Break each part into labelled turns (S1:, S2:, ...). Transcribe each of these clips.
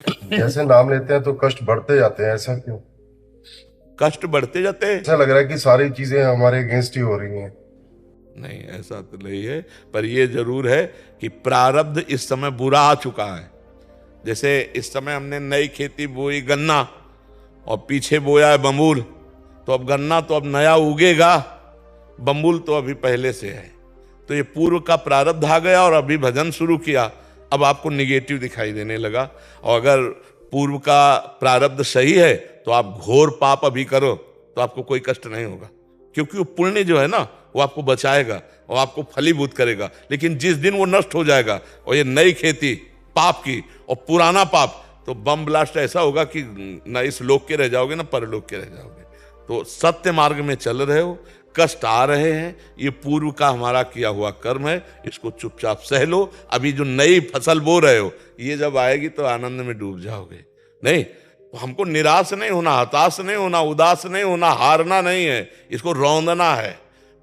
S1: जैसे नाम लेते हैं तो कष्ट बढ़ते जाते हैं, ऐसा क्यों?
S2: कष्ट बढ़ते जाते हैं।
S1: ऐसा लग रहा है कि सारी चीजें हमारे अगेंस्ट ही हो रही हैं।
S2: नहीं, ऐसा तो नहीं है, पर यह जरूर है कि प्रारब्ध इस समय बुरा आ चुका है। जैसे इस समय हमने नई खेती बोई गन्ना, और पीछे बोया है बम्बूल, तो अब गन्ना तो अब नया उगेगा, बम्बूल तो अभी पहले से है। तो ये पूर्व का प्रारब्ध आ गया और अभी भजन शुरू किया, अब आपको निगेटिव दिखाई देने लगा। और अगर पूर्व का प्रारब्ध सही है तो आप घोर पाप अभी करो तो आपको कोई कष्ट नहीं होगा, क्योंकि वो पुण्य जो है ना वो आपको बचाएगा और आपको फलीभूत करेगा। लेकिन जिस दिन वो नष्ट हो जाएगा और ये नई खेती पाप की और पुराना पाप, तो बम ब्लास्ट ऐसा होगा कि न इस लोक के रह जाओगे ना परलोक के रह जाओगे। तो सत्य मार्ग में चल रहे हो, कष्ट आ रहे हैं, ये पूर्व का हमारा किया हुआ कर्म है, इसको चुपचाप सह लो। अभी जो नई फसल बो रहे हो ये जब आएगी तो आनंद में डूब जाओगे। नहीं, तो हमको निराश नहीं होना, हताश नहीं होना, उदास नहीं होना, हारना नहीं है, इसको रौंदना है।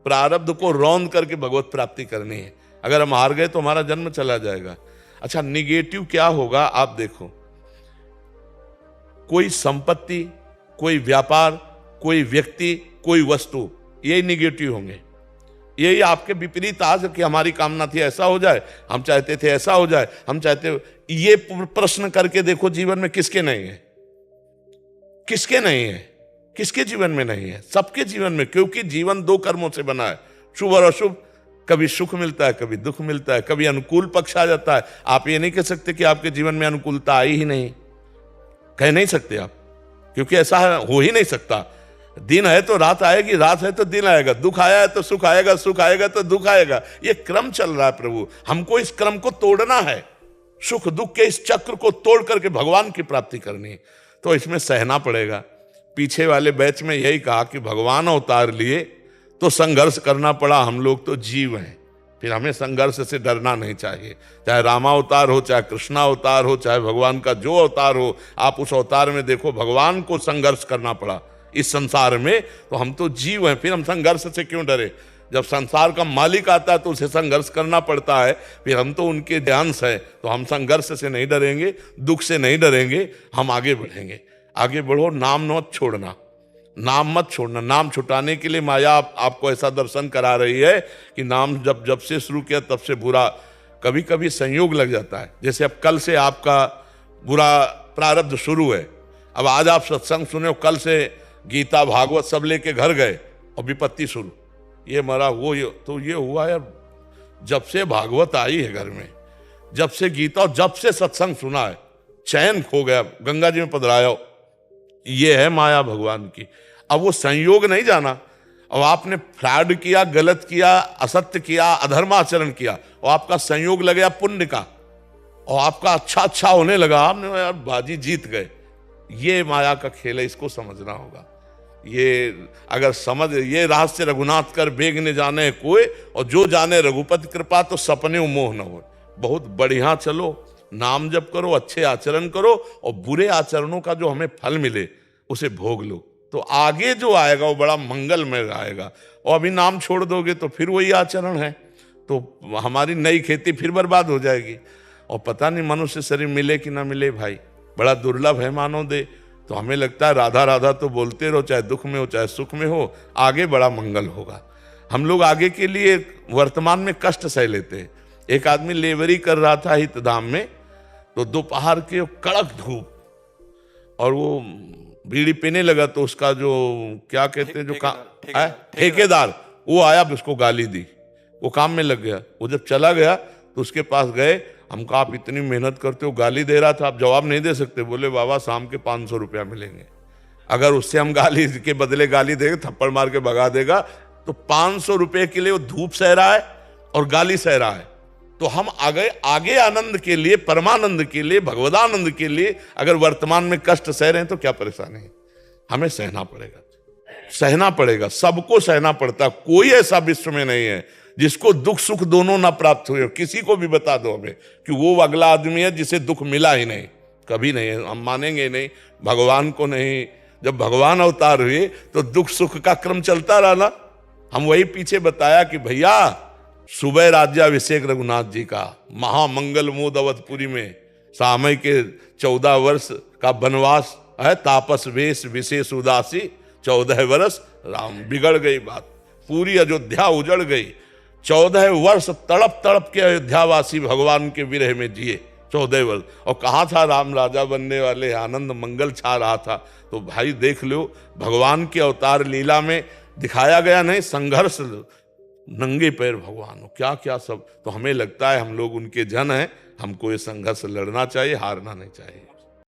S2: प्रारब्ध को रौंद करके भगवत प्राप्ति करनी है। अगर हम हार गए तो हमारा जन्म चला जाएगा। अच्छा, निगेटिव क्या होगा आप देखो, कोई संपत्ति, कोई व्यापार, कोई व्यक्ति, कोई वस्तु, यही निगेटिव होंगे। यही आपके विपरीत आज कि हमारी कामना थी ऐसा हो जाए, हम चाहते थे ऐसा हो जाए, हम चाहते, ये प्रश्न करके देखो जीवन में किसके नहीं है, किसके नहीं है, किसके जीवन में नहीं है? सबके जीवन में, क्योंकि जीवन दो कर्मों से बना है, शुभ और अशुभ। कभी सुख मिलता है, कभी दुख मिलता है, कभी अनुकूल पक्ष आ जाता है। आप ये नहीं कह सकते कि आपके जीवन में अनुकूलता आई ही नहीं, कह नहीं सकते आप, क्योंकि ऐसा हो ही नहीं सकता। दिन है तो रात आएगी, रात है तो दिन आएगा, दुख आया है तो सुख आएगा, सुख आएगा तो दुख आएगा। ये क्रम चल रहा है प्रभु, हमको इस क्रम को तोड़ना है। सुख दुख के इस चक्र को तोड़ करके भगवान की प्राप्ति करनी है, तो इसमें सहना पड़ेगा। पीछे वाले बैच में यही कहा कि भगवान अवतार लिए तो संघर्ष करना पड़ा, हम लोग तो जीव हैं, फिर हमें संघर्ष से डरना नहीं चाहिए। चाहे रामावतार हो, चाहे कृष्णावतार हो, चाहे भगवान का जो अवतार हो, आप उस अवतार में देखो भगवान को संघर्ष करना पड़ा इस संसार में, तो हम तो जीव हैं, फिर हम संघर्ष से क्यों डरे? जब संसार का मालिक आता है तो उसे संघर्ष करना पड़ता है, फिर हम तो उनके अंश हैं, तो हम संघर्ष से नहीं डरेंगे, दुख से नहीं डरेंगे, हम आगे बढ़ेंगे। आगे बढ़ो, नाम मत छोड़ना, नाम मत छोड़ना। नाम छुटाने के लिए माया आपको ऐसा दर्शन करा रही है कि नाम जब जब से शुरू किया तब से बुरा, कभी कभी संयोग लग जाता है। जैसे अब कल से आपका बुरा प्रारब्ध शुरू है, अब आज आप सत्संग सुने हो, कल से गीता भागवत सब लेके घर गए और विपत्ति शुरू, ये मरा वो ये, तो ये हुआ यार, जब से भागवत आई है घर में, जब से गीता और जब से सत्संग सुना है, चैन खो गया, गंगा जी में पधराया। ये है माया भगवान की। अब वो संयोग नहीं जाना, अब आपने फ्रॉड किया, गलत किया, असत्य किया, अधर्माचरण किया, और आपका संयोग लग गया पुण्य का, और आपका अच्छा अच्छा होने लगा, आपने यार बाजी जीत गए। ये माया का खेल है, इसको समझना होगा। ये अगर समझ, ये रहस्य रघुनाथ कर बेग ने जाने कोई, और जो जाने रघुपति कृपा तो सपने मोह न हो। बहुत बढ़िया चलो, नाम जप करो, अच्छे आचरण करो, और बुरे आचरणों का जो हमें फल मिले उसे भोग लो, तो आगे जो आएगा वो बड़ा मंगलमय आएगा। और अभी नाम छोड़ दोगे तो फिर वही आचरण है, तो हमारी नई खेती फिर बर्बाद हो जाएगी। और पता नहीं मनुष्य शरीर मिले कि ना मिले भाई, बड़ा दुर्लभ है मानव दे। तो हमें लगता है राधा राधा तो बोलते रहो, चाहे दुख में हो चाहे सुख में हो, आगे बड़ा मंगल होगा। हम लोग आगे के लिए वर्तमान में कष्ट सह लेते हैं। एक आदमी लेबरी कर रहा था हितधाम में, तो दोपहर के कड़क धूप, और वो बीड़ी पीने लगा, तो उसका जो क्या कहते हैं, जो ठेकेदार, वो आया, उसको गाली दी, वो काम में लग गया। वो जब चला गया तो उसके पास गए, हम कहा आप इतनी मेहनत करते हो, गाली दे रहा था, आप जवाब नहीं दे सकते? बोले बाबा शाम के 500 रुपया मिलेंगे, अगर उससे हम गाली के बदले गाली देंगे, थप्पड़ मार के भगा देगा, तो 500 रुपये के लिए वो धूप सह रहा है और गाली सह रहा है। तो हम आगे आगे आनंद के लिए, परमानंद के लिए, भगवदानंद के लिए अगर वर्तमान में कष्ट सह रहे हैं तो क्या परेशानी है? हमें सहना पड़ेगा, सहना पड़ेगा, सबको सहना पड़ता। कोई ऐसा विश्व में नहीं है जिसको दुख सुख दोनों ना प्राप्त हुए। किसी को भी बता दो हमें कि वो अगला आदमी है जिसे दुख मिला ही नहीं, कभी नहीं है, हम मानेंगे नहीं, भगवान को नहीं। जब भगवान अवतार हुए तो दुख सुख का क्रम चलता रहा ना। हम वही पीछे बताया कि भैया सुबह राज्याभिषेक रघुनाथ जी का, महामंगल मोद अवधपुरी में, सामय के 14 वर्ष का वनवास है, तापस वेश विशेष उदासी, 14 वर्ष राम। बिगड़ गई बात, पूरी अयोध्या उजड़ गई। 14 वर्ष तड़प तड़प के अयोध्यावासी भगवान के विरह में जिए, 14 वर्ष। और कहाँ था राम राजा बनने वाले, आनंद मंगल छा रहा था। तो भाई देख लो, भगवान की अवतार लीला में दिखाया गया नहीं संघर्ष, नंगे पैर भगवान हो, क्या क्या सब। तो हमें लगता है हम लोग उनके जन हैं, हमको ये संघर्ष लड़ना चाहिए, हारना नहीं चाहिए।